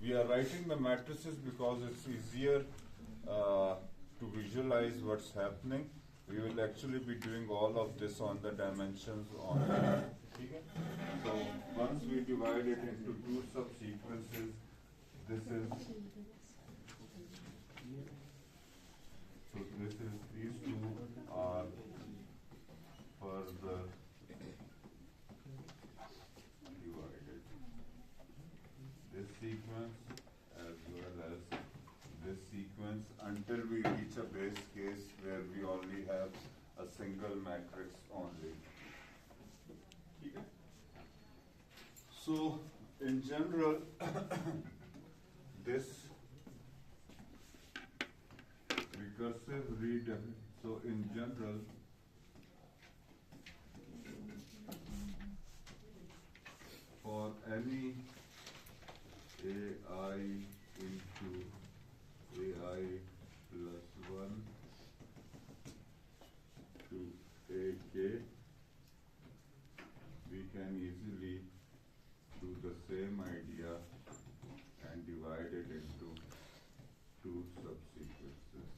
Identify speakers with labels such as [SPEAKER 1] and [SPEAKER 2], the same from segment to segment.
[SPEAKER 1] we are writing the matrices because it's easier to visualize what's happening. We will actually be doing all of this on the dimensions on. Okay? So once we divide it into two subsequences, this is these two are further divided. This sequence as well as this sequence until we reach a base case where we only have a single matrix only. Okay? So in general, this recursive redefinition. So in general, for any AI into AI plus 1 to AK, we can easily do the same idea and divide it into two subsequences.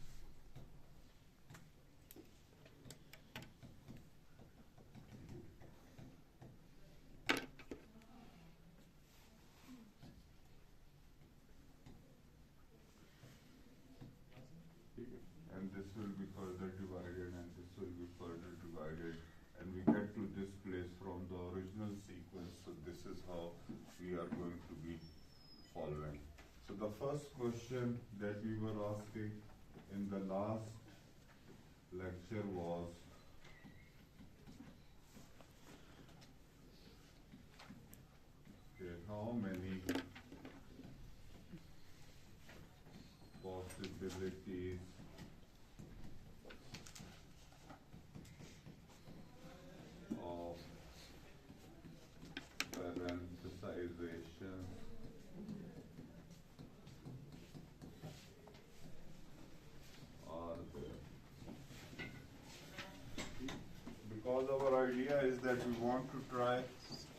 [SPEAKER 1] And this will be further divided and this will be further divided, and we get to this place from the original sequence. So this is how we are going to be following. So the first question that we were asking in the last lecture was, okay, how many possibilities of parenthesization are there? Because our idea is that we want to try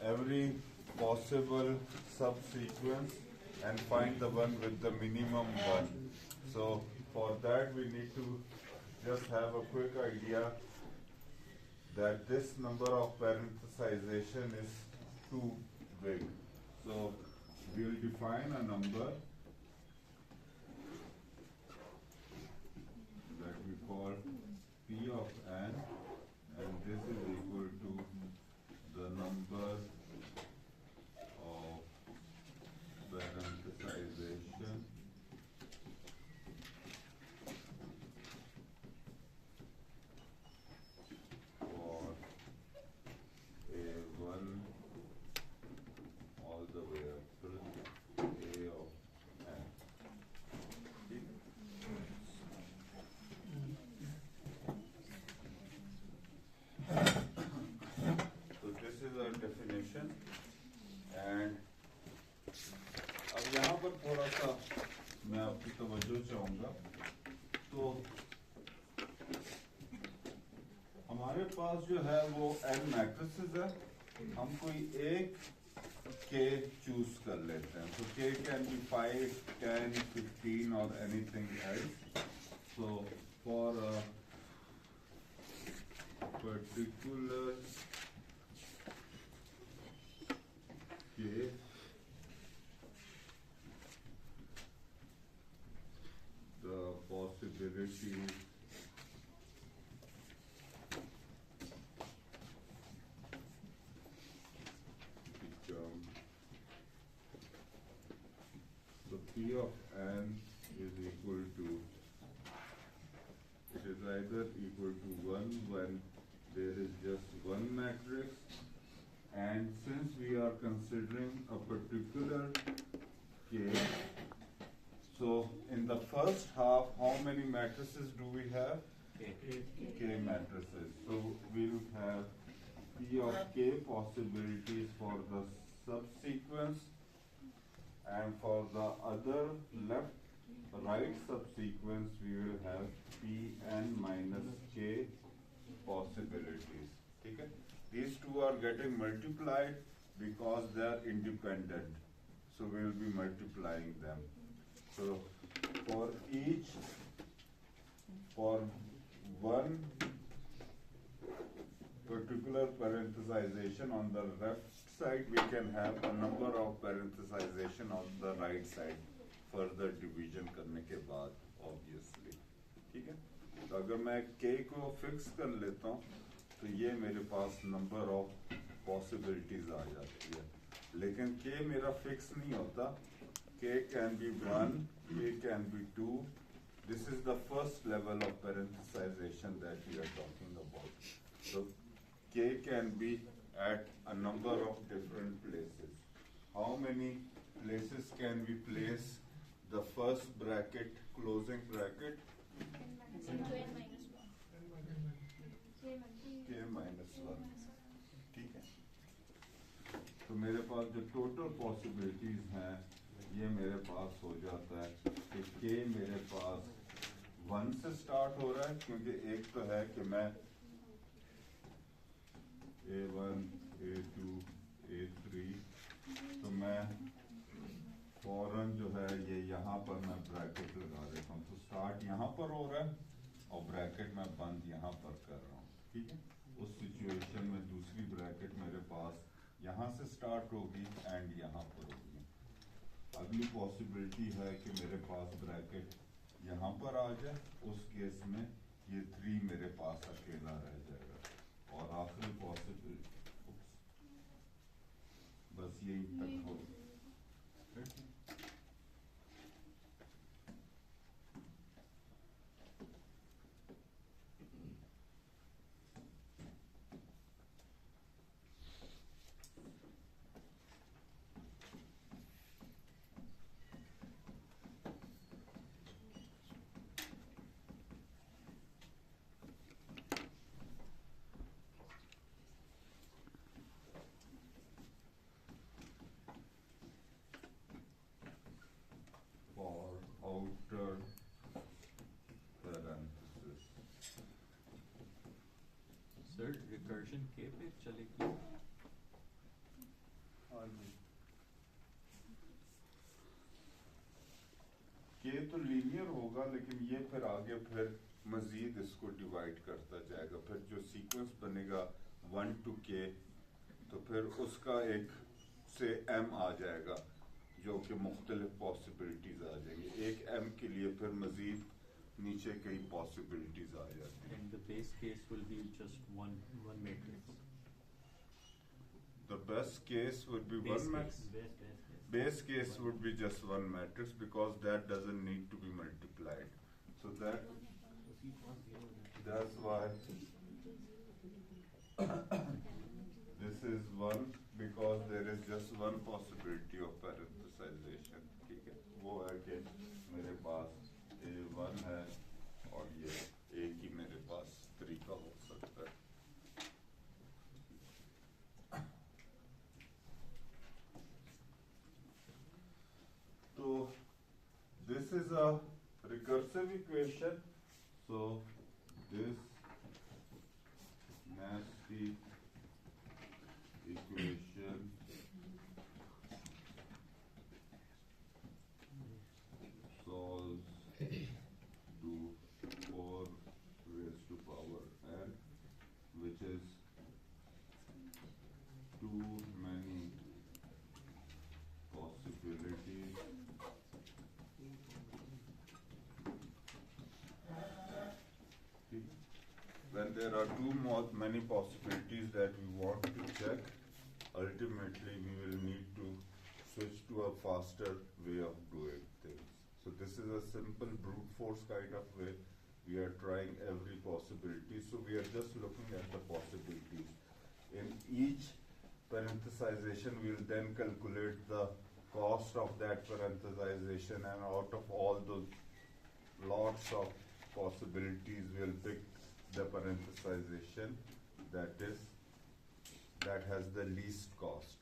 [SPEAKER 1] every possible subsequence and find the one with the minimum one. So for that we need to just have a quick idea that this number of parenthesization is too big. So we'll define a number that we call P of n, and this is equal to the number of parenthesization for A1 all the way up to A of n. So this is our definition, and अब यहाँ पर थोड़ा सा मैं आपकी तवज्जो चाहूँगा। तो हमारे पास जो है वो n मैट्रिसेस है, हम कोई एक k चूज कर लेते हैं। So k can be 5, 10, 15 or anything else. So for a particular k, the possibility become, so P of n is equal to, it is either equal to 1 when there is just one matrix, and since we are considering a particular k, so in the first half, how many matrices do we have? K matrices. So we'll have P of k possibilities for the subsequence, and for the other right subsequence we will have Pn minus k possibilities. Okay? These two are getting multiplied because they are independent. so we will be multiplying them. So for one particular parenthesization on the left side, we can have a number of parenthesization on the right side further division करने के बाद obviously, ठीक है? तो अगर मैं k को fix कर लेता हूँ तो ये मेरे पास number of possibilities आ जाती है, लेकिन k मेरा fix नहीं होता. K can be 1, K can be 2. This is the first level of parenthesization that we are talking about. So K can be at a number of different places. How many places can we place the first bracket, closing bracket? K minus 1. ठीक है? तो मेरे पास जो total possibilities हैं, ये मेरे पास हो जाता है कि K मेरे पास 1 से स्टार्ट हो रहा है, क्योंकि एक तो है कि मैं A1, A2, A3, तो मैं फौरन जो है ये यहाँ पर मैं ब्रैकेट लगा देता हूँ. तो स्टार्ट यहाँ पर हो रहा है और ब्रैकेट मैं बंद यहाँ पर कर रहा हूँ. ठीक है? उस सिचुएशन में दूसरी ब्रैकेट मेरे पास यहाँ से स्टार्ट होगी एंड यहाँ पर होगी. अगली पॉसिबिलिटी है कि मेरे पास ब्रैकेट यहाँ पर आ जाए, उस केस में ये 3 मेरे पास अकेला रह जाएगा. और आखिरी पॉसिबिलिटी बस यही तक होगी. outer parenthesis.
[SPEAKER 2] Sir, recursion K पे चलेगी.
[SPEAKER 1] K तो लीनियर होगा, लेकिन ये फिर आगे फिर मजीद इसको डिवाइड करता जाएगा. फिर जो सीक्वेंस बनेगा 1 to K, तो फिर उसका एक से M आ जाएगा, जो कि मुख्तलिफ पॉसिबिलिटीज आ जाएंगी. एक M के लिए फिर मजीद नीचे कई पॉसिबिलिटीज आ जाती हैं.
[SPEAKER 2] And the base case will be just one matrix.
[SPEAKER 1] The best case would be
[SPEAKER 2] Base
[SPEAKER 1] one
[SPEAKER 2] case.
[SPEAKER 1] matrix. Base case would be just one matrix because that doesn't need to be multiplied. So that's why this is 1, because there is just one possibility of parenthesization. ठीक है? वो है कि मेरे पास A1 है और ये एक ही मेरे पास 3 का हो सकता है. So this is a recursive equation. So this nasty equation solves to 4 raised to power n, which is too many possibilities when there are many possibilities that we want to check. Ultimately we will need to switch to a faster way of doing things. So this is a simple brute force kind of way. We are trying every possibility. So we are just looking at the possibilities. In each parenthesization we will then calculate the cost of that parenthesization, and out of all those lots of possibilities we will pick the parenthesization that has the least cost.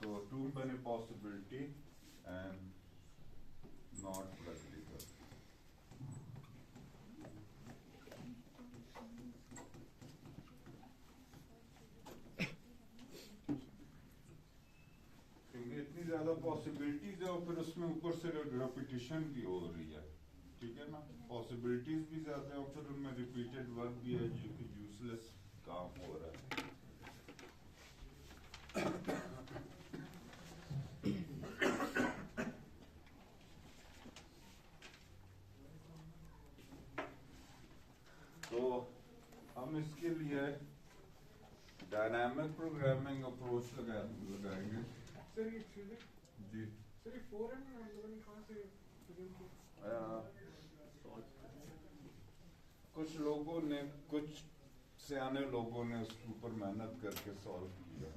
[SPEAKER 1] So too many possibility and not practical. Possibilities है और फिर उसमें ऊपर से repetition भी हो रही है, ठीक है ना, पॉसिबिलिटीज भी ज्यादा है और फिर उनमें रिपीटेड वर्क भी है जो कि यूजलेस काम हो रहा है। तो हम इसके लिए डायनामिक प्रोग्रामिंग अप्रोच लगाएंगे।
[SPEAKER 3] सर ये चीजें
[SPEAKER 1] जी
[SPEAKER 3] सर ये 4M हम लोगों ने कहाँ से प्रेजेंट किया?
[SPEAKER 1] कुछ लोगों ने, कुछ सियाने लोगों ने उसके ऊपर मेहनत करके सॉल्व किया,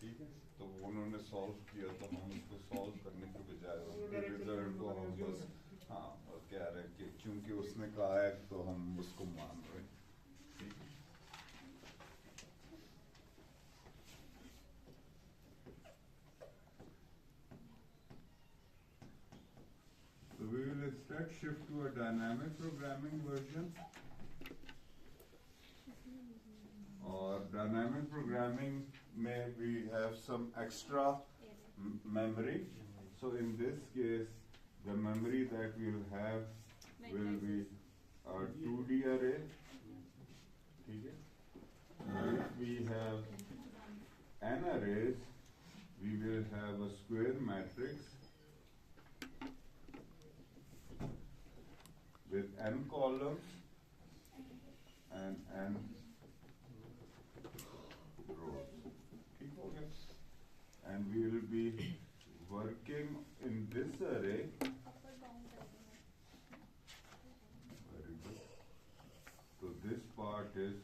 [SPEAKER 1] ठीक है, तो उन्होंने सॉल्व किया तो हम उसको सॉल्व करने के बजाय उसके रिजल्ट को हम बस हाँ और कह रहे हैं कि क्योंकि उसने कहा है तो हम उसको मान रहे हैं, ठीक है। So we will instead shift to a dynamic programming version. Or dynamic programming may we have some extra memory. So in this case, the memory that we'll have will be a 2D array. Okay. If we have n arrays, we will have a square matrix with n columns and n rows. Okay. And we will be working in this array. Very good. So this part is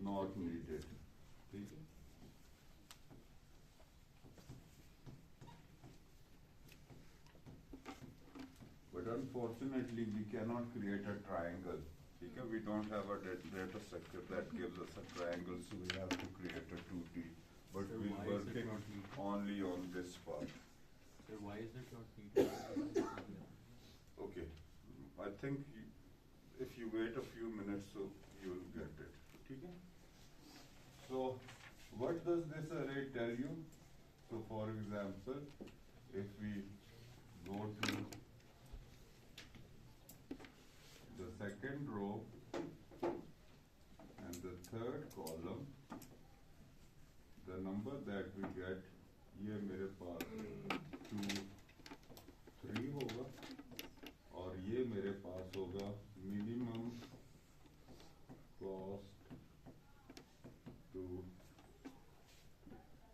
[SPEAKER 1] not needed. Okay. But unfortunately, we cannot create a triangle. Okay? We don't have a data structure that gives us a triangle, so we have to create a 2D. But
[SPEAKER 2] So
[SPEAKER 1] we're
[SPEAKER 2] why is it
[SPEAKER 1] working
[SPEAKER 2] not needed?
[SPEAKER 1] only on this part.
[SPEAKER 2] So why is it not needed?
[SPEAKER 1] Okay. I think if you wait a few minutes, so you will get it. Okay? So, what does this array tell you? So, for example, if we go to the second row and the third column, the number that we get, ये मेरे पास 2, 3 होगा और ये मेरे पास होगा minimum cost to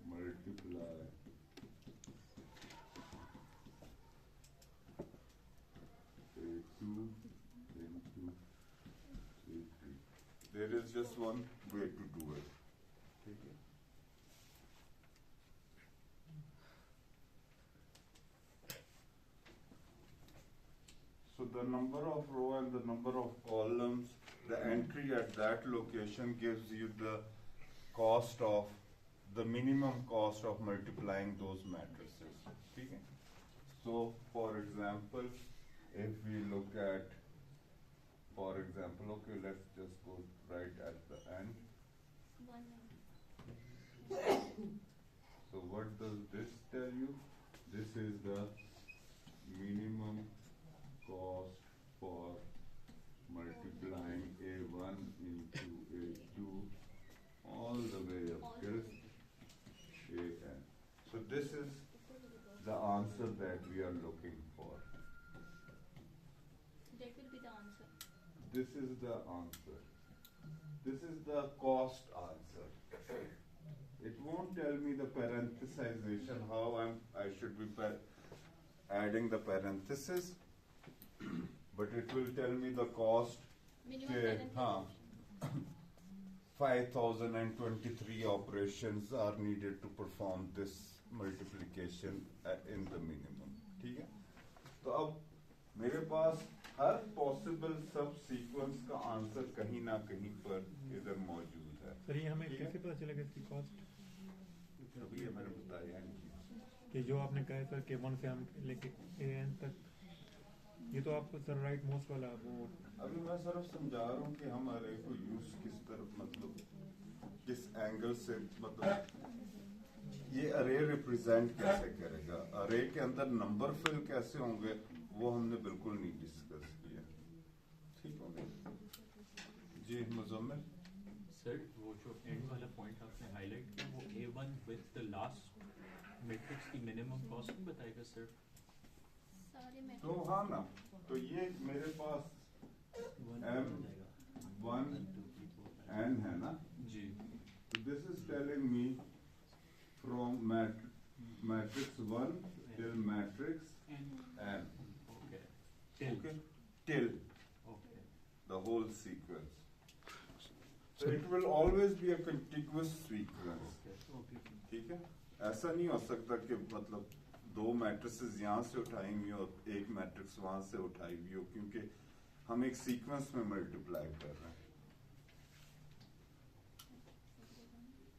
[SPEAKER 1] multiply A2 into A3. There is just one way to do it. Okay. So the number of row and the number of columns, the entry at that location gives you the cost of, the minimum cost of multiplying those matrices. Okay. So for example, if we look at, for example, okay, let's just go right at the end. So what does this tell you? This is the minimum cost for multiplying A1 into A2 all the way up till AN. So this is the answer that we are looking for.
[SPEAKER 4] That will be the answer.
[SPEAKER 1] This is the answer. This is the cost answer. It won't tell me the parenthesization, how I should be adding the parenthesis, but it will tell me the cost.
[SPEAKER 4] Minimum
[SPEAKER 1] Okay,
[SPEAKER 4] parenthesis.
[SPEAKER 1] 5023 operations are needed to perform this multiplication in the minimum. ठीक है? तो अब मेरे पास हर possible सब sequence का answer कहीं ना कहीं पर इधर मौजूद है।
[SPEAKER 5] सर ये हमें
[SPEAKER 1] ठीक है?
[SPEAKER 5] कैसे पता चलेगा इसकी कॉस्ट?
[SPEAKER 1] अभी ये मैंने बताया नहीं।
[SPEAKER 5] कि जो आपने कहा है सर के 1 से हम लेके AN तक, ये तो आप सर राइट मोस्ट वाला वो
[SPEAKER 1] अभी मैं सिर्फ समझा रहा हूँ कि हम अरे को यूज किस तरफ, मतलब किस एंगल से, मतलब ये अरे रिप्रेजेंट कैसे करेगा, अरे के अंदर नंबर फिल कैसे होंगे, वो हमने बिल्कुल नहीं डिस्कस किया। ठीक हो गया जी मुजम्मिल?
[SPEAKER 2] सर वो जो एंड वाला पॉइंट आपने हाईलाइट किया वो A1 with the last matrix की मिनिमम कॉस्ट नहीं बताएगा सर?
[SPEAKER 4] सारे
[SPEAKER 1] तो
[SPEAKER 4] मैट्रिक्स
[SPEAKER 1] हाँ ना, तो ये मेरे पास M 1 N है ना,
[SPEAKER 2] जी
[SPEAKER 1] this is telling me from matrix 1 till matrix N.
[SPEAKER 2] Okay
[SPEAKER 1] Okay? Till
[SPEAKER 2] okay
[SPEAKER 1] the whole sequence. So it will always be a contiguous sequence.
[SPEAKER 2] Okay
[SPEAKER 1] ठीक है? ऐसा नहीं हो सकता कि मतलब दो मैट्रिसेस यहाँ से उठाई हुई हो, एक मैट्रिक्स वहां से उठाई हुई हो, क्योंकि हम एक सीक्वेंस में मल्टीप्लाई कर रहे हैं।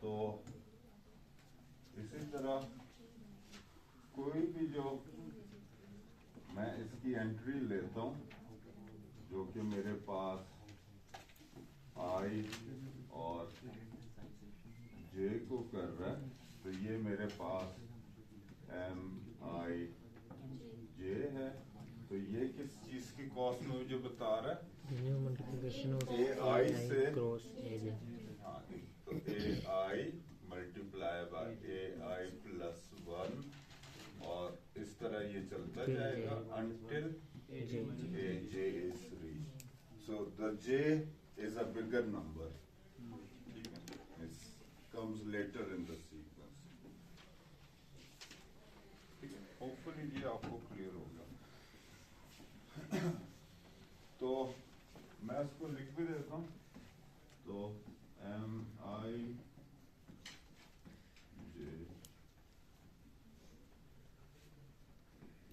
[SPEAKER 1] तो इसी तरह कोई भी जो मैं इसकी एंट्री लेता हूँ जो कि मेरे पास I और J को कर रहा है, तो ये मेरे पास M I J है, तो ये किस चीज की कॉस्ट में मुझे बता रहा है?
[SPEAKER 6] न्यू मल्टीप्लिकेशन ऑफ
[SPEAKER 1] AI से
[SPEAKER 6] क्रॉस एज।
[SPEAKER 1] हाँ, तो AI multiply by AI plus 1, और इस तरह ये चलता जाएगा until J is reached. So the J is a bigger number. It comes later in the sequence. ठीक है, hopefully ये आपको क्लियर होगा। तो मैं इसको लिख भी देता हूँ, तो M I J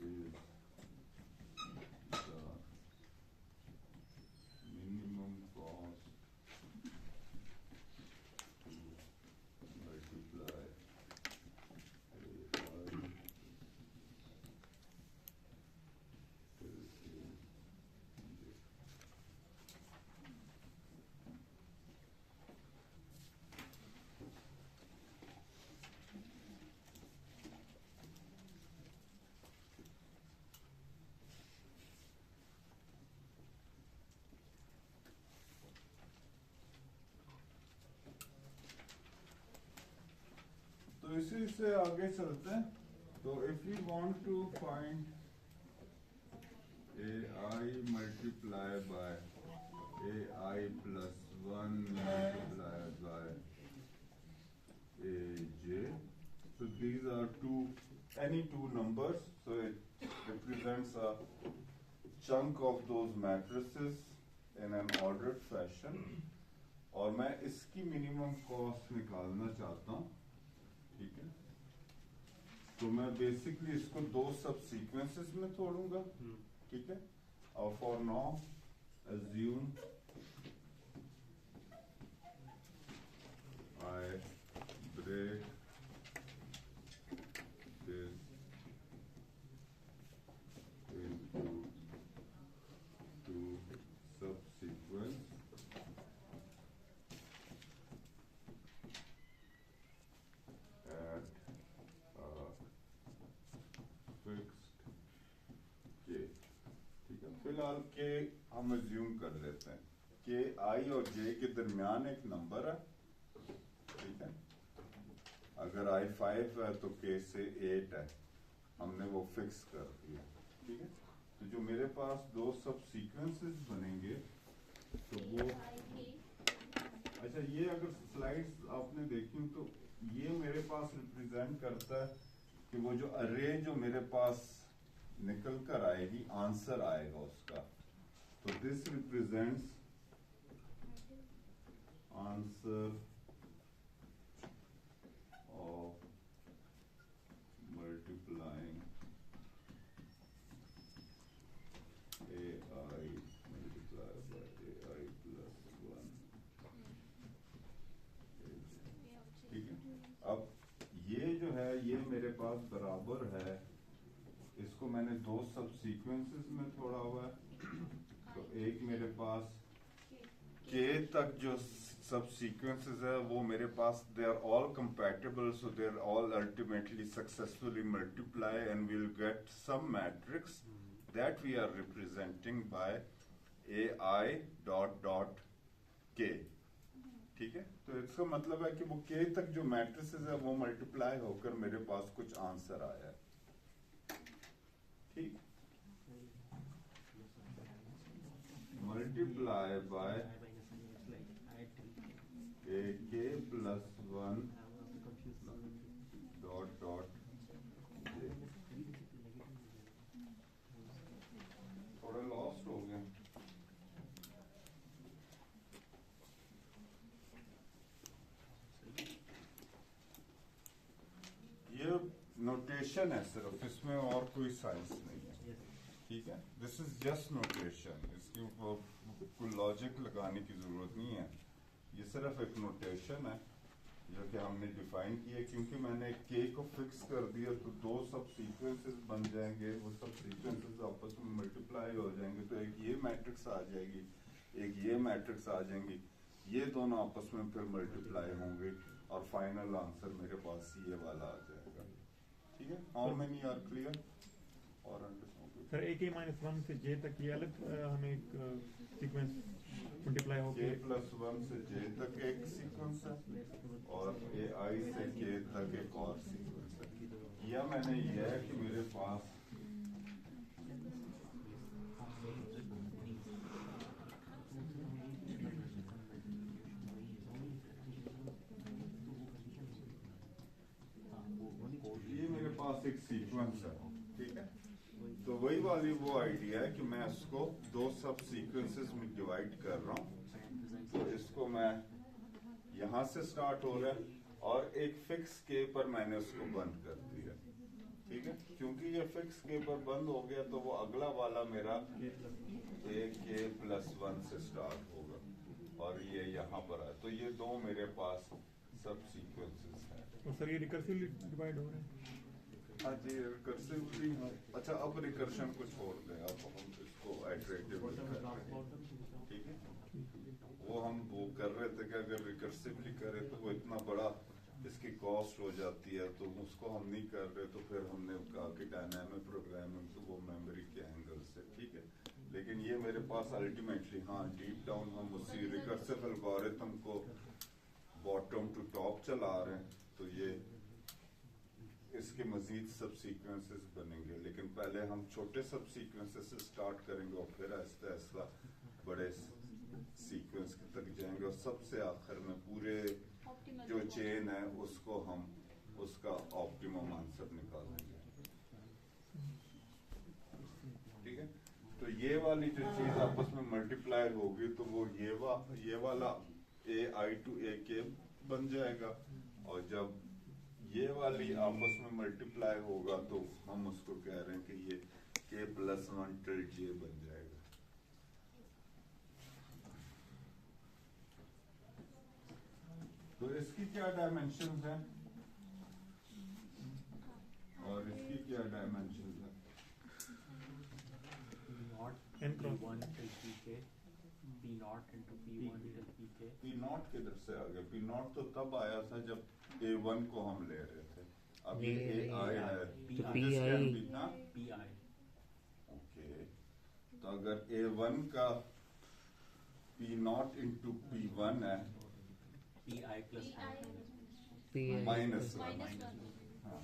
[SPEAKER 1] is the minimum cost to multiply AI till J. तो इसी से आगे चलते हैं। तो if you want to find AI multiply by AI plus 1 multiply by AJ, so these are any two numbers, so it represents a chunk of those matrices in an ordered fashion, और मैं इसकी minimum cost निकालना चाहता हूँ। ठीक है, तो मैं बेसिकली इसको दो सब सीक्वेंसेस में तोड़ूंगा। ठीक है, और for now assume I break this into two subsequence at a fixed K। ठीक है, फिलहाल K हम assume कर लेते हैं, K I और J के दरमियान एक नंबर है। ठीक है, अगर I 5 है तो K से 8 है, हमने वो फिक्स कर दिया। ठीक है, तो जो मेरे पास दो सब सीक्वेंसेस बनेंगे तो वो, अच्छा ये अगर स्लाइड्स आपने देखी तो ये मेरे पास रिप्रेजेंट करता है कि वो जो अरे जो मेरे पास निकल कर आएगी, आंसर आएगा उसका, तो this represents answer of multiplying AI multiplied by AI plus 1। ठीक है, अब ये जो है ये मेरे पास बराबर है, इसको मैंने दो सब सीक्वेंसेस में तोड़ा हुआ है। तो एक मेरे पास K तक जो सब सीक्वेंसेस है वो मेरे पास they are all compatible, so they are all ultimately successfully multiply and will get some matrix that we are representing by AI dot dot K। ठीक है, तो इसका मतलब है कि वो K तक जो मैट्रिसेस है वो मल्टीप्लाई होकर मेरे पास कुछ आंसर आया है। ठीक, multiply by AK plus 1 dot dot J। थोड़ा लॉस्ट हो गया। ये नोटेशन है सिर्फ, इसमें और कोई साइंस नहीं है। ठीक है, दिस इज जस्ट नोटेशन, इसके ऊपर कोई लॉजिक लगाने की जरूरत नहीं है। ये सिर्फ एक नोटेशन है जो कि हमने डिफाइन किया, क्योंकि मैंने K को फिक्स कर दिया तो दो सब सीक्वेंसेस बन जाएंगे, वो सब सीक्वेंसेस आपस में मल्टीप्लाई हो जाएंगे, तो एक ये मैट्रिक्स आ जाएगी, एक ये मैट्रिक्स आ जाएंगी, ये दोनों आपस में फिर मल्टीप्लाई होंगे और फाइनल आंसर मेरे पास ये वाला आ जाएगा। ठीक है, हाउ मेनी आर क्लियर और अंडरस्टैंड?
[SPEAKER 5] सर AK-1 से J तक ये अलग हमें एक सीक्वेंस मल्टीप्लाई हो
[SPEAKER 1] K प्लस 1 से J तक एक सीक्वेंस है और AI से K तक एक और सीक्वेंस है। या मैंने यह है कि मेरे पास ये मेरे पास एक सीक्वेंस है। ठीक है, तो वही वाली वो आइडिया है कि मैं इसको दो सब सीक्वेंसेस में डिवाइड कर रहा हूँ। तो इसको मैं यहाँ से स्टार्ट हो रहा है और एक फिक्स K पर मैंने उसको बंद कर दिया। ठीक है, क्योंकि ये फिक्स K पर बंद हो गया तो वो अगला वाला मेरा K प्लस 1 से स्टार्ट होगा और ये यहाँ पर है। तो ये दो मेरे पास सब सीक्वेंसेस हैं।
[SPEAKER 5] और सर ये रिकर्सिवली डिवाइड हो रहे हैं?
[SPEAKER 1] हाँ जी, रिकर्सिवली। अच्छा, अब रिकर्शन को छोड़ दें, अब हम इसको आइटरेटिवली कर रहे हैं। ठीक है, वो हम वो कर रहे थे कि अगर रिकर्सिवली करें तो वो इतना बड़ा इसकी कॉस्ट हो जाती है, तो उसको हम नहीं कर रहे। तो फिर हमने कहा कि डायनामिक प्रोग्रामिंग तो वो मेमोरी के एंगल से। ठीक है, लेकिन ये मेरे पास अल्टीमेटली हाँ डीप डाउन हम उसी रिकर्सिव एल्गोरिथम को बॉटम टू टॉप चला रहे हैं। तो ये इसके मजीद सब सीक्वेंसेस बनेंगे, लेकिन पहले हम छोटे सब सीक्वेंसेस से स्टार्ट करेंगे और फिर आहिस्ता आहिस्ता बड़े सीक्वेंस तक जाएंगे और सबसे आखिर में पूरे जो चेन है उसको हम उसका ऑप्टिमम आंसर निकालेंगे। ठीक है, तो ये वाली जो चीज आपस में मल्टीप्लाई होगी तो वो ये वाला AI to AK बन जाएगा, और जब ये वाली आपस में मल्टीप्लाई होगा तो हम उसको कह रहे हैं कि ये K प्लस 1 till J बन जाएगा। तो इसकी क्या डायमेंशंस हैं और इसकी क्या डायमेंशंस हैं?
[SPEAKER 5] N cross
[SPEAKER 2] P1 till Pk, P0 into P1 till Pk।
[SPEAKER 1] P0 किधर से आ गया? P0 तो तब आया था जब A1 को हम ले रहे थे, अब ये AI है
[SPEAKER 6] तो
[SPEAKER 1] तो
[SPEAKER 6] PI
[SPEAKER 1] this can be, हाँ?
[SPEAKER 2] PI।
[SPEAKER 1] ओके, तो अगर A1 का P0 into P1 है
[SPEAKER 2] PI plus
[SPEAKER 6] PI
[SPEAKER 1] माइनस
[SPEAKER 4] -1
[SPEAKER 1] हाँ,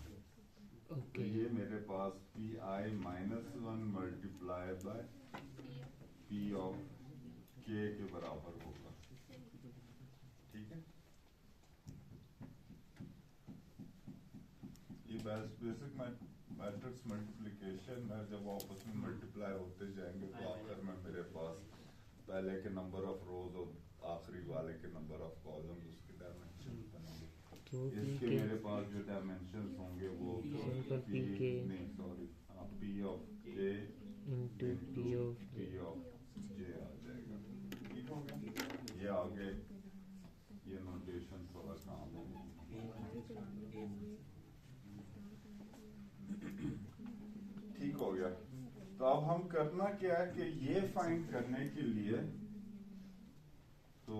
[SPEAKER 1] तो
[SPEAKER 6] ओके
[SPEAKER 1] ये मेरे पास PI -1 multiply bye P of K के बराबर होगा। ठीक है, ये बेसिक मैट्रिक्स मल्टीप्लिकेशन है। जब आपस में मल्टीप्लाई होते जाएंगे तो आखिर में मेरे पास पहले के नंबर ऑफ रोज और आखिरी वाले के नंबर ऑफ कॉलम्स उसके डायमेंशन बनेंगे।
[SPEAKER 6] तो
[SPEAKER 1] इसके
[SPEAKER 6] PK
[SPEAKER 1] मेरे पास जो डायमेंशंस होंगे वो
[SPEAKER 6] सिंपल
[SPEAKER 1] P
[SPEAKER 6] PK
[SPEAKER 1] नहीं sorry P of K
[SPEAKER 6] into P of
[SPEAKER 1] P of J आ जाएगा। ठीक हो गया, ये आगे ये नोटेशन थोड़ा काम है। ठीक हो गया, तो अब हम करना क्या है कि ये फाइंड करने के लिए तो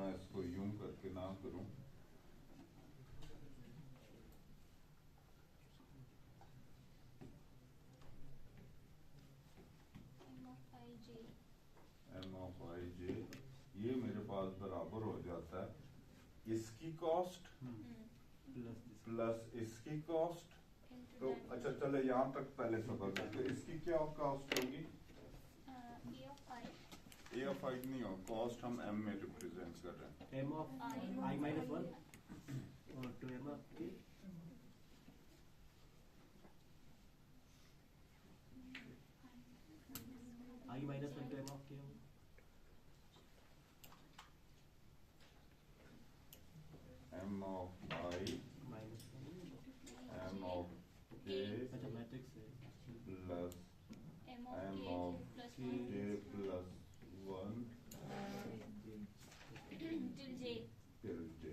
[SPEAKER 1] मैं इसको यूं करके ना करूं,
[SPEAKER 4] M of I J.
[SPEAKER 1] m of I j, ये मेरे पास बराबर हो जाता है इसकी कॉस्ट प्लस इसकी कॉस्ट।
[SPEAKER 4] Into
[SPEAKER 1] तो
[SPEAKER 4] dimension.
[SPEAKER 1] अच्छा चले यहाँ तक पहले सफर करते, इसकी क्या कॉस्ट होगी?
[SPEAKER 4] A of I.
[SPEAKER 1] A of I नहीं हो, कॉस्ट हम एम में रिप्रेजेंट कर रहे हैं।
[SPEAKER 7] m of I minus 1 or to m of k. I minus 1 to m of k.
[SPEAKER 1] m of I
[SPEAKER 7] Minus 1.
[SPEAKER 1] m of k
[SPEAKER 7] अच्छा matrix है.
[SPEAKER 1] plus
[SPEAKER 4] M
[SPEAKER 1] M
[SPEAKER 4] of
[SPEAKER 1] of
[SPEAKER 4] K plus
[SPEAKER 1] k
[SPEAKER 4] 1
[SPEAKER 1] plus 1
[SPEAKER 4] till J.
[SPEAKER 1] till j.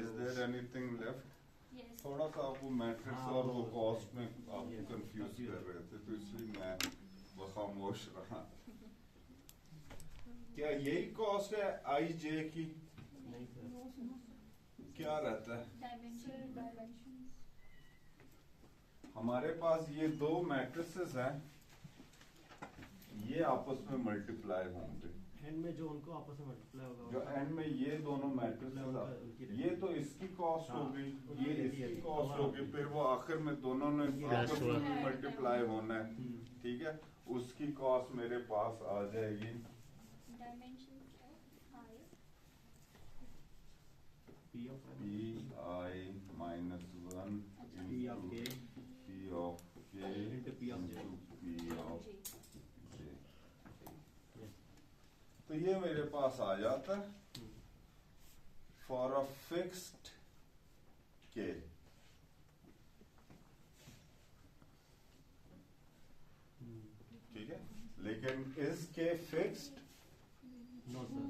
[SPEAKER 1] Is there anything left?
[SPEAKER 4] Yes.
[SPEAKER 1] थोड़ा सा आप वो matrix
[SPEAKER 7] हाँ,
[SPEAKER 1] और वो
[SPEAKER 7] वो
[SPEAKER 1] कॉस्ट में आप
[SPEAKER 7] yes,
[SPEAKER 1] कंफ्यूज
[SPEAKER 7] confused.
[SPEAKER 1] कर रहे थे, तो इसलिए मैं वो खामोश रहा। क्या यही कॉस्ट है आई जे की?
[SPEAKER 7] नहीं सर.
[SPEAKER 1] क्या रहता है?
[SPEAKER 4] Dimension.
[SPEAKER 1] हमारे पास ये दो मैट्रिसेस हैं, ये आपस में मल्टीप्लाई होंगे।
[SPEAKER 7] एंड में जो उनको आपस में मल्टीप्लाई होगा.
[SPEAKER 1] जो एंड में ये दोनों मैट्रिसेस, ये तो इसकी कॉस्ट
[SPEAKER 7] हाँ,
[SPEAKER 1] होगी,
[SPEAKER 7] उनकी
[SPEAKER 1] ये
[SPEAKER 7] रहती है,
[SPEAKER 1] इसकी कॉस्ट
[SPEAKER 7] हाँ।
[SPEAKER 1] होगी, फिर वो आखिर में दोनों ने आपस
[SPEAKER 6] Plus
[SPEAKER 1] में
[SPEAKER 4] one.
[SPEAKER 1] मल्टीप्लाई होना है, ठीक है? उसकी कॉस्ट मेरे पास आ जाएगी
[SPEAKER 4] Dimension of I.
[SPEAKER 7] P of I.
[SPEAKER 1] P I minus 1
[SPEAKER 7] P of k
[SPEAKER 1] P of के
[SPEAKER 7] into P of J.
[SPEAKER 1] P of
[SPEAKER 4] J.
[SPEAKER 1] J.
[SPEAKER 7] Yes.
[SPEAKER 1] तो ये मेरे पास आ जाता है फॉर अ फिक्स्ड के। ठीक है, लेकिन इज के फिक्स्ड?
[SPEAKER 7] No sir.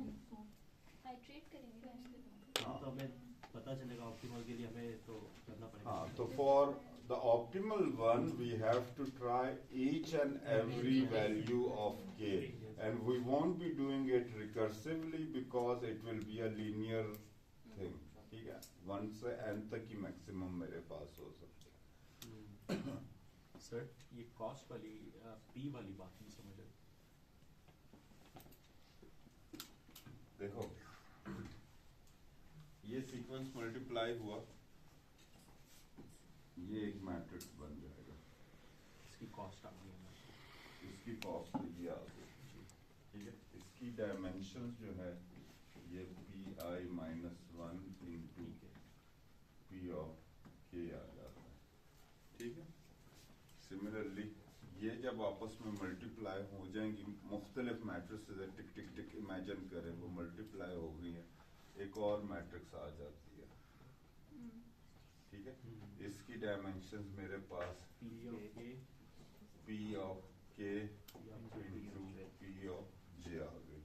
[SPEAKER 4] Iterate करेंगे ना इसके बाद।
[SPEAKER 7] हाँ तो हमें पता चलेगा ऑप्टिमल के लिए हमें तो करना पड़ेगा.
[SPEAKER 1] हाँ, तो for the optimal one we have to try each and every value of K, and we won't be doing it recursively because it will be a linear thing. ठीक है, 1 से n तक की मैक्सिमम मेरे पास हो सकती है।
[SPEAKER 2] सर ये कॉस्ट वाली पी वाली बात नहीं समझ आई।
[SPEAKER 1] देखो, ये सीक्वेंस मल्टीप्लाई हुआ, ये एक मैट्रिक्स बन जाएगा,
[SPEAKER 2] इसकी कॉस्ट आ गई है।
[SPEAKER 1] इसकी कॉस्ट ये आ गई। ठीक है, इसकी डायमेंशंस जो है ये P I minus 1 into P of के आ जाता है। ठीक है, सिमिलरली ये जब आपस में मल्टीप्लाई हो जाएंगी, मुख्तलिफ मैट्रिक्स टिक टिक टिक इमेजिन करें वो मल्टीप्लाई हो गई है, एक और मैट्रिक्स आ जाती है। ठीक है, इसकी डायमेंशंस मेरे पास
[SPEAKER 7] P of k
[SPEAKER 1] P of के इंटू पी ऑफ जे आ गई।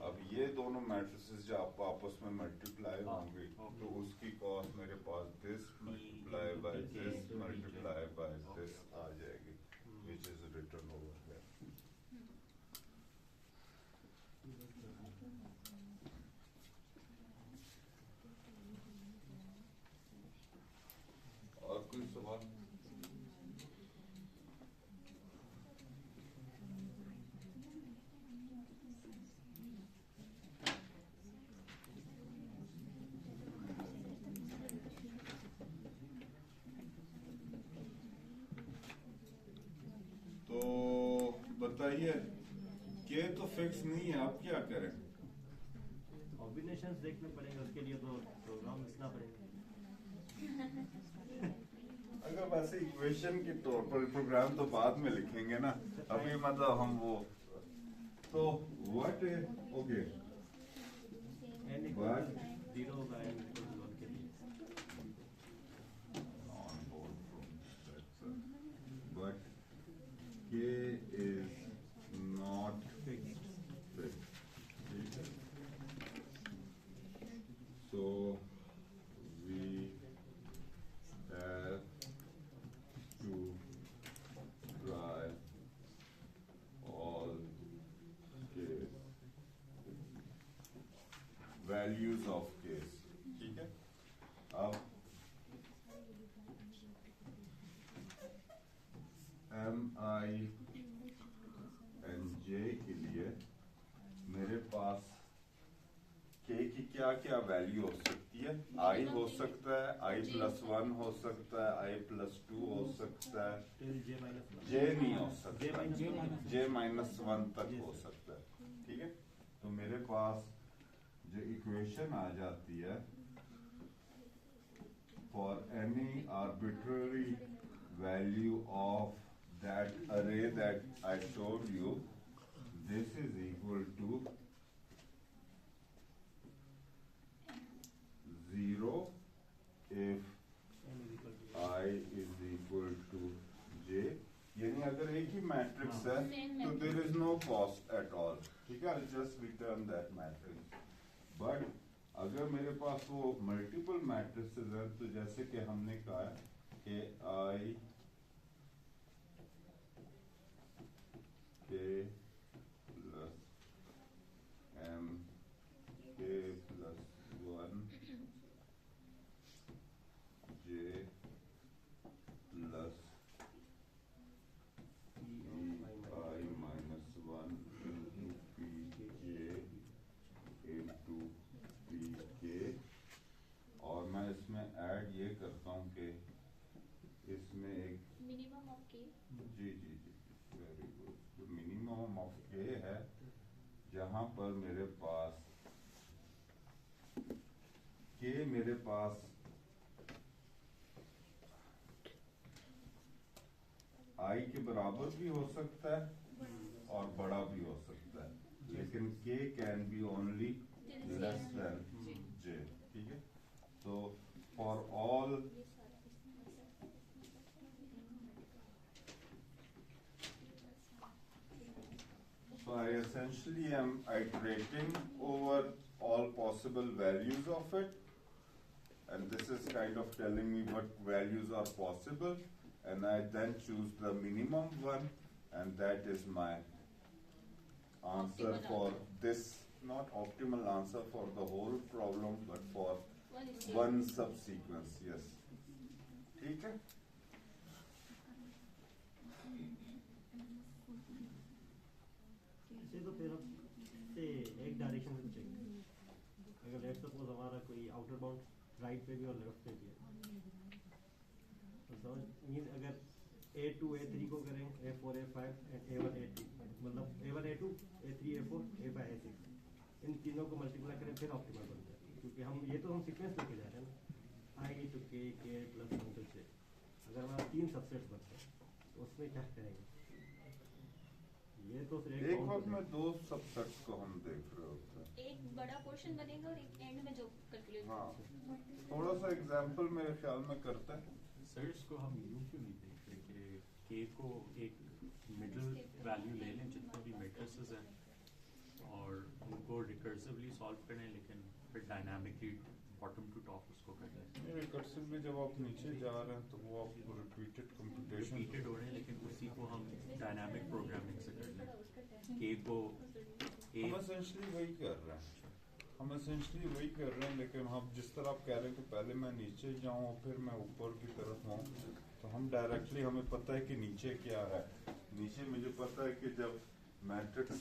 [SPEAKER 1] अब ये दोनों मैट्रिसेस जो आप आपस में मल्टीप्लाई होंगे तो उसकी कॉस्ट मेरे पास this multiply by this multiply by this आ जाएगी, which is written over there. और कोई सवाल? तो बताइए, के तो फिक्स नहीं है, आप क्या करें?
[SPEAKER 7] कॉम्बिनेशंस देखने पड़ेंगे, उसके लिए तो प्रोग्राम लिखना पड़ेगा.
[SPEAKER 1] अगर वैसे इक्वेशन के तौर पर प्रोग्राम तो बाद में लिखेंगे ना, अभी मतलब हम वो तो व्हाट ओके
[SPEAKER 7] n equals 0 होगा, n equals 1 के लिए.
[SPEAKER 1] on board from that sir, but k is not
[SPEAKER 7] Fixed.
[SPEAKER 1] fixed. ठीक है? So we have to try all k values of case, ठीक है? अब mi and j के लिए मेरे पास k की क्या क्या वैल्यू हो सकती है? I हो सकता है, I plus 1 हो सकता है, I plus 2 हो सकता है,
[SPEAKER 7] टिल जे माइनस
[SPEAKER 1] j नहीं हो सकता,
[SPEAKER 7] J
[SPEAKER 1] minus 1 तक हो सकता है, ठीक है? तो मेरे पास जो इक्वेशन आ जाती है for any arbitrary value of that array that I showed you, this is equal to 0 if I is equal to j. यानी अगर एक ही मैट्रिक्स है तो there is no cost at all, ठीक है? I'll just return that matrix. But अगर मेरे पास वो मल्टीपल मैट्रिसेस हैं तो जैसे कि हमने कहा कि I k plus m k plus 1 j plus I minus 1 into pj into pk, और मैं इसमें ऐड ये करता हूँ कि इसमें एक
[SPEAKER 4] मिनिमम ऑफ के
[SPEAKER 1] जी वेरी गुड, तो मिनिमम ऑफ k है जहाँ पर मेरे पास k मेरे पास I के बराबर भी हो सकता है और बड़ा भी हो सकता है, लेकिन k can be only less than j, ठीक है? तो for all so I essentially am iterating over all possible values of it, and this is kind of telling me what values are possible, and I then choose the minimum one, and that is my answer
[SPEAKER 4] Optimal
[SPEAKER 1] for
[SPEAKER 4] answer.
[SPEAKER 1] this, not optimal answer for the whole problem, but for
[SPEAKER 4] one
[SPEAKER 1] one subsequence, yes. ठीक है?
[SPEAKER 7] इसे तो फिर से एक direction से check, अगर let's suppose हमारा कोई आउटर बाउंड राइट पे भी और लेफ्ट पे भी है, तो समझ मीन अगर A2 A3 को करें A4 A5 and A1 A2, मतलब A1 A2 A3 A4 A5 A6, इन तीनों को मल्टीप्लाई करें फिर ऑप्टिमल बनता है, क्योंकि हम ये तो हम सीक्वेंस लेके जा रहे हैं ना, I to K K plus 1 to J, अगर हमारा 3 सबसेट्स बनते हैं तो उसमें क्या करेंगे? ये तो सिर्फ
[SPEAKER 1] एक वक्त में दो सबसेट्स को हम देख रहे होते हैं।
[SPEAKER 4] एक बड़ा पोर्शन बनेगा और एक एंड में जो कैलकुलेट
[SPEAKER 1] हाँ, थोड़ा सा एग्जाम्पल मेरे ख्याल में करते हैं।
[SPEAKER 2] सर इसको हम यूं क्यों नहीं देख रहे कि k को एक मिडिल वैल्यू ले लें जितने भी मैट्रिसेस हैं और उनको रिकर्सिवली सॉल्व करें, लेकिन फिर डायनामिकली बॉटम टू टॉप उसको कर लें।
[SPEAKER 1] रिकर्सिवली जब आप नीचे जा रहे हैं तो वो आपको रिपीटेड कंप्यूटेशन
[SPEAKER 2] रिपीटेड हो रहे हैं, लेकिन उसी को हम डायनामिक प्रोग्रामिंग से कर लें। k को
[SPEAKER 1] हम एसेंशियली वही कर रहे हैं, लेकिन हम जिस तरह आप कह रहे हैं कि पहले मैं नीचे जाऊं और फिर मैं ऊपर की तरफ हूं, तो हम डायरेक्टली हमें पता है कि नीचे क्या है। नीचे मुझे पता है कि जब मैट्रिक्स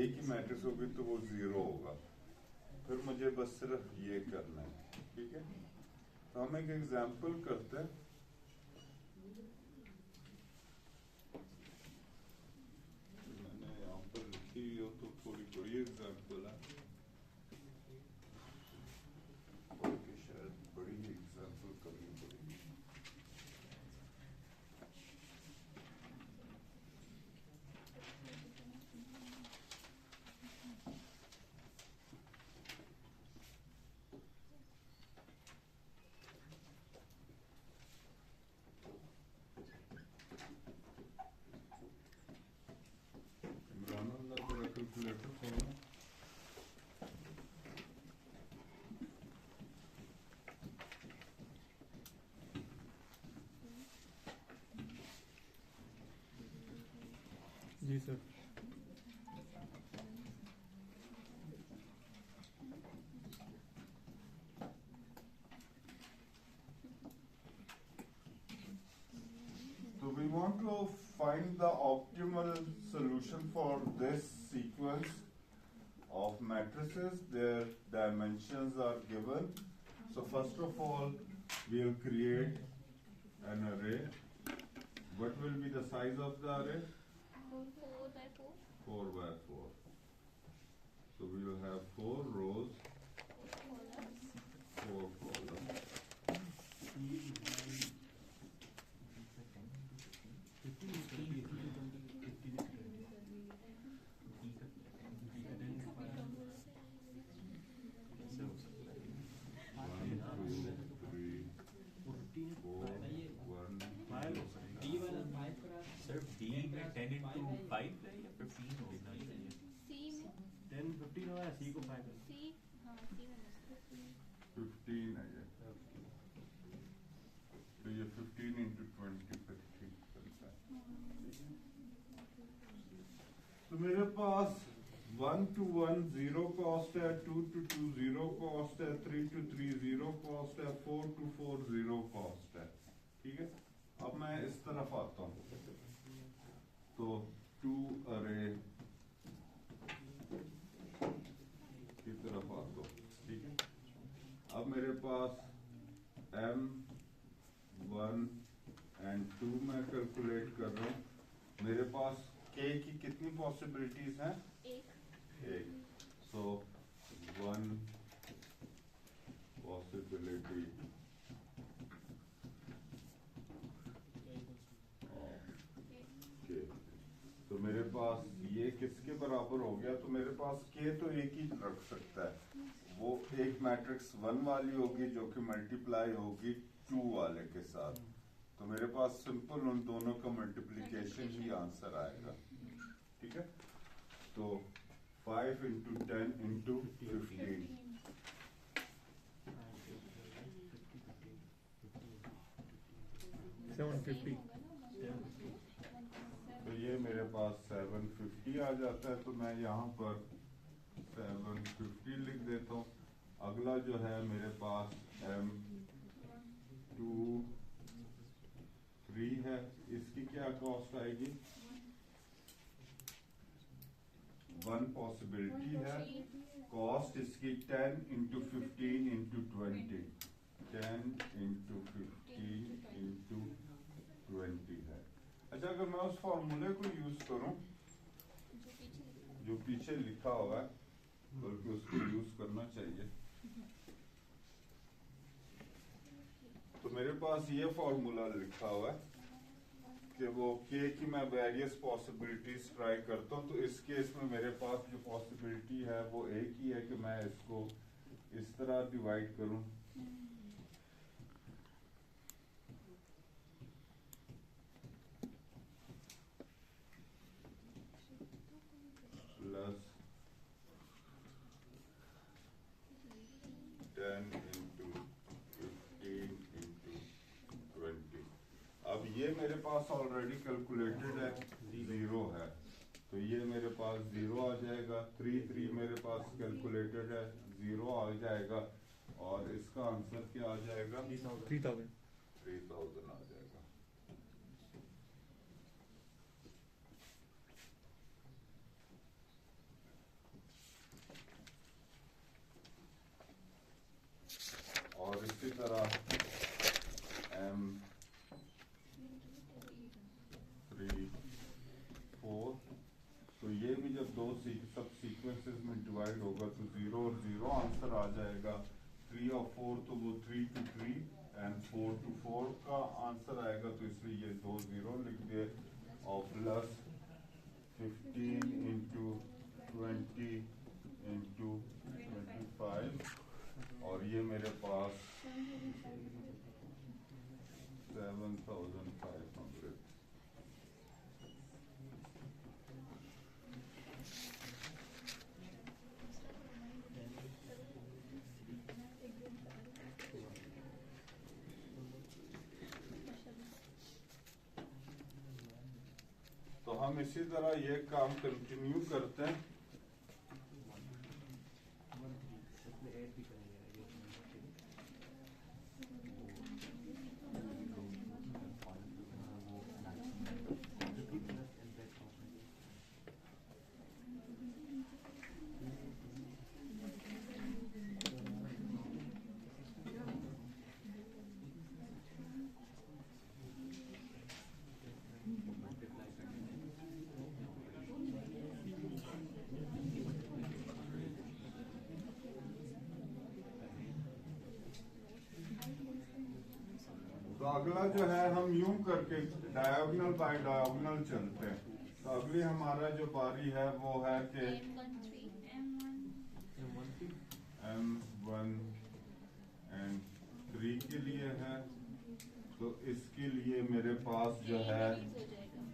[SPEAKER 1] एक ही मैट्रिक्स होगी तो वो 0 होगा, फिर मुझे बस सिर्फ ये करना है, ठीक है? तो हम एक एग्जाम्पल करते हैं। मैंने यहाँ पर लिखी हुई हो तो थोड़ी बड़ी एग्जाम्पल है, ओके, शायद बड़ी एग्जाम्पल करनी पड़ेगी। इमरान अल्लाह तेरा कैलकुलेटर खोलना।
[SPEAKER 5] जी sir.
[SPEAKER 1] to find the optimal solution for this sequence of matrices. Their dimensions are given. So first of all, we'll create an array. What will be the size of the array?
[SPEAKER 4] 4 by 4.
[SPEAKER 1] 4 by 4. So we will have 4 rows, 4 columns.
[SPEAKER 2] कैसे हो सकता है?
[SPEAKER 1] 1, 2, 3, 4, 1,
[SPEAKER 2] सिर्फ D में 10 into 5 है या 15 होना चाहिए?
[SPEAKER 4] C में
[SPEAKER 7] 10 15 होगा, C को 5 है।
[SPEAKER 4] C, हाँ C में मस्त
[SPEAKER 1] 15 है ये। तो ये 15 into 20 50 बनता है। तो मेरे पास 1 to 1 0 cost है, 2 to 2 0 cost है, 3 to 3 0 cost है, 4 to 4 0 cost है। ठीक है, अब मैं इस तरफ आता हूँ। तो 2 array की तरफ आता हूँ। ठीक है, अब मेरे पास M1 and 2 मैं कैलकुलेट कर रहा हूँ। मेरे पास K की कितनी पॉसिबिलिटीज हैं? एक। So 1 possibility K। तो मेरे पास ये किसके बराबर हो गया? तो मेरे पास K तो एक ही रख सकता है। वो एक मैट्रिक्स 1 वाली होगी जो कि मल्टीप्लाई होगी 2 वाले के साथ। तो मेरे पास सिंपल उन दोनों का मल्टीप्लिकेशन ही आंसर आएगा। ठीक है, तो 5 into 10 into 15। तो ये मेरे पास 750 आ जाता है। तो मैं यहाँ पर 750 लिख देता हूँ। अगला जो है मेरे पास M2 3 है, इसकी क्या कॉस्ट आएगी? 1 पॉसिबिलिटी है। कॉस्ट इसकी 10 into 15 into 20, 10 into 15 into 20 है। अच्छा, अगर मैं उस फॉर्मूले को यूज करूं जो पीछे लिखा हुआ है, बल्कि उसको यूज करना चाहिए, तो मेरे पास ये फॉर्मूला लिखा हुआ है कि वो K की मैं वेरियस पॉसिबिलिटीज ट्राई करता हूँ। तो इस केस में मेरे पास जो पॉसिबिलिटी है वो एक ही है कि मैं इसको इस तरह डिवाइड करूँ। Plus 10 into 15 into 20। अब ये मेरे पास ऑलरेडी कैलकुलेटेड है, 0 है, तो ये मेरे पास 0 आ जाएगा। 3 मेरे पास कैलकुलेटेड है, 0 आ जाएगा। और इसका आंसर क्या आ जाएगा?
[SPEAKER 5] 3000।
[SPEAKER 1] 3000 आ जाएगा। और इसी तरह M3 4, तो ये भी जब दो सब सीक्वेंसेस में डिवाइड होगा तो 0 और 0 आंसर आ जाएगा। 3 और 4 तो वो 3 to 3 एंड 4 to 4 का आंसर आएगा, तो इसलिए ये 2 0 लिख दिए। और प्लस 15 into 20 into 25, और ये मेरे पास 7500। तो हम इसी तरह ये काम कंटिन्यू करते हैं।
[SPEAKER 7] इसमें ऐड भी करेंगे
[SPEAKER 1] अगला जो है हम यूं करके डायगोनल बाय डायगोनल चलते हैं। तो अगली हमारा जो बारी है वो है कि M1 एंड 3 के लिए है। तो इसके लिए मेरे पास जो है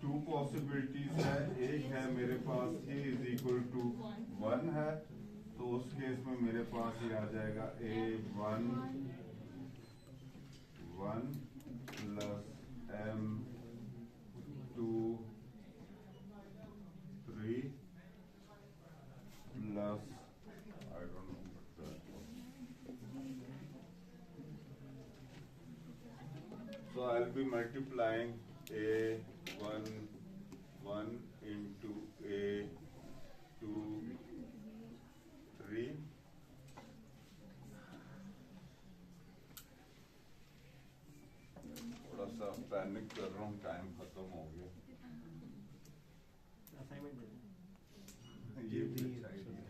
[SPEAKER 1] 2 पॉसिबिलिटीज है। एक है मेरे पास A इज इक्वल टू 1 है, तो उस केस में मेरे पास ये आ जाएगा A1 1 plus M2 3 plus I don't know what that was. So I'll be multiplying A1 1 into A2 3 थोड़ा सा पैनिक कर रहा हूँ, टाइम खत्म हो गया।
[SPEAKER 7] असाइनमेंट दे दें।
[SPEAKER 1] ये भी अच्छा idea है।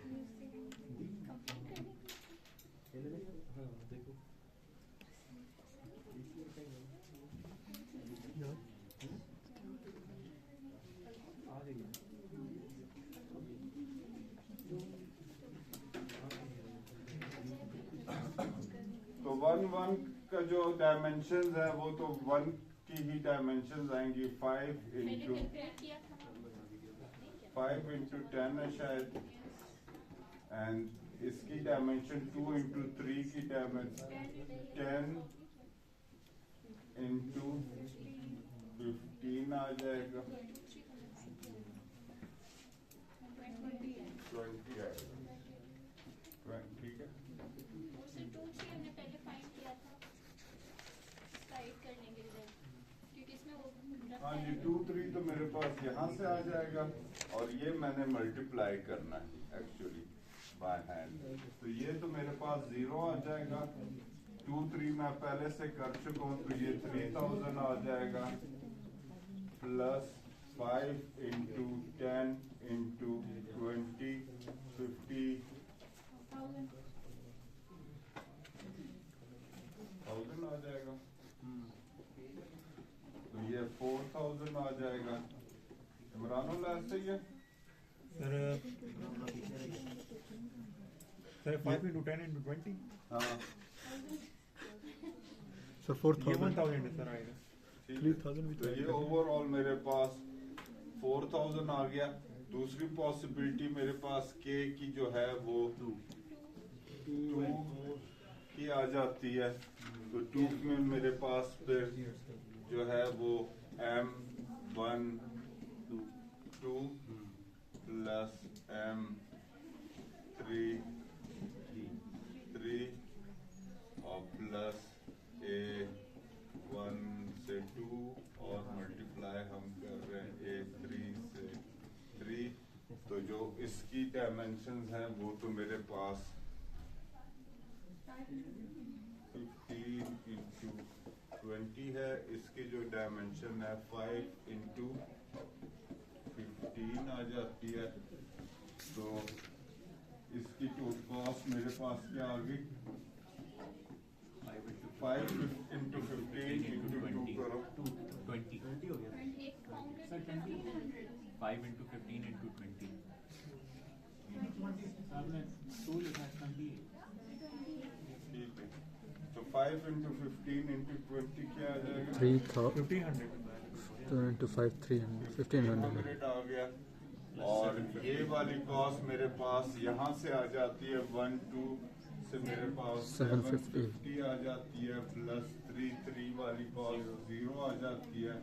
[SPEAKER 7] हाँ, देखो आ जाइए।
[SPEAKER 1] तो 1 का जो डायमेंशन है वो तो 1 की ही डायमेंशन आएंगी। 5 इंटू 10 है शायद, एंड इसकी डायमेंशन 2 इंटू 3 की डायमेंशन 10 इंटू 15 आ जाएगा, 20 आएगा। ठीक है, हाँ जी 2 3 तो मेरे पास यहाँ से आ जाएगा, और ये मैंने मल्टीप्लाई करना है एक्चुअली बाय हैंड। तो ये तो मेरे पास 0 आ जाएगा। 2 3 मैं पहले से कर चुका हूँ, तो ये 3000 आ जाएगा, प्लस 5 इंटू 10 इंटू 20 50 1000 आ जाएगा। तो ये 4000 आ जाएगा। इमरानुल ऐसे ही है
[SPEAKER 5] सर 5 into 10 into 20
[SPEAKER 1] हाँ
[SPEAKER 5] सर 4000 है सर आएगा।
[SPEAKER 1] 3000। तो ये ओवरऑल मेरे पास 4000 आ गया। दूसरी पॉसिबिलिटी मेरे पास K की जो है वो 2 की आ जाती है। तो 2 में मेरे पास फिर जो है वो M1 2 प्लस M3 3 और प्लस A1 से 2 और मल्टीप्लाई हम कर रहे हैं A3 से 3। तो जो इसकी डायमेंशंस हैं वो तो मेरे पास 15 इंटू 20 है। इसकी जो डायमेंशन है 5 इंटू 15 आ जाती है। तो इसकी टोटल कॉस्ट मेरे पास क्या आ गई, 5 इंटू 15 इंटू 2 करो
[SPEAKER 2] 20
[SPEAKER 7] हो गया।
[SPEAKER 2] 5 into 15 into 20
[SPEAKER 1] ठीक है। तो 5 इंटू 15 इंटू 20 क्या आ जाएगा,
[SPEAKER 5] 1500
[SPEAKER 6] 2 into 5 300 1500
[SPEAKER 1] आ गया। और ये वाली कॉस्ट मेरे पास यहाँ से आ जाती है 1 2 से मेरे पास 750 आ जाती है, प्लस 3 3 वाली कॉस्ट 0 आ जाती है।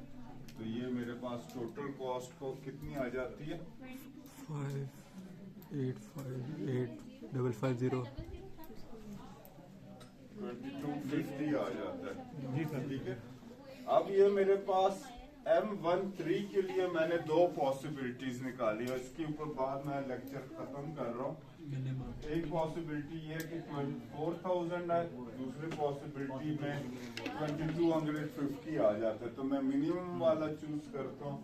[SPEAKER 1] तो ये मेरे पास टोटल कॉस्ट को कितनी आ जाती है,
[SPEAKER 6] 5858
[SPEAKER 1] 2250 आ जाता है।
[SPEAKER 5] जी सर।
[SPEAKER 1] ठीक है। अब ये मेरे पास M13 के लिए मैंने 2 पॉसिबिलिटीज निकाली और इसके ऊपर बाद मैं लेक्चर खत्म कर रहा हूँ। एक पॉसिबिलिटी ये है कि 4000 है, दूसरी पॉसिबिलिटी में 2250 आ जाता है। तो मैं मिनिमम वाला चूज करता हूँ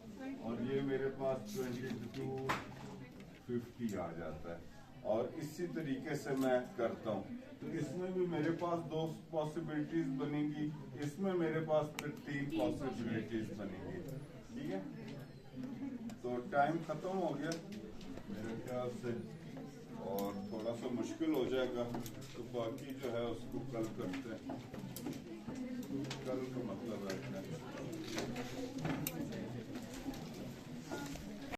[SPEAKER 1] और ये मेरे पास 2250 आ जाता है। और इसी तरीके से मैं करता हूँ, तो इसमें भी मेरे पास 2 पॉसिबिलिटीज बनेंगी, इसमें मेरे पास फिर 3 पॉसिबिलिटीज बनेंगी। ठीक है, तो टाइम खत्म हो गया मेरे ख्याल से, और थोड़ा सा मुश्किल हो जाएगा, तो बाकी जो है उसको कल करते हैं।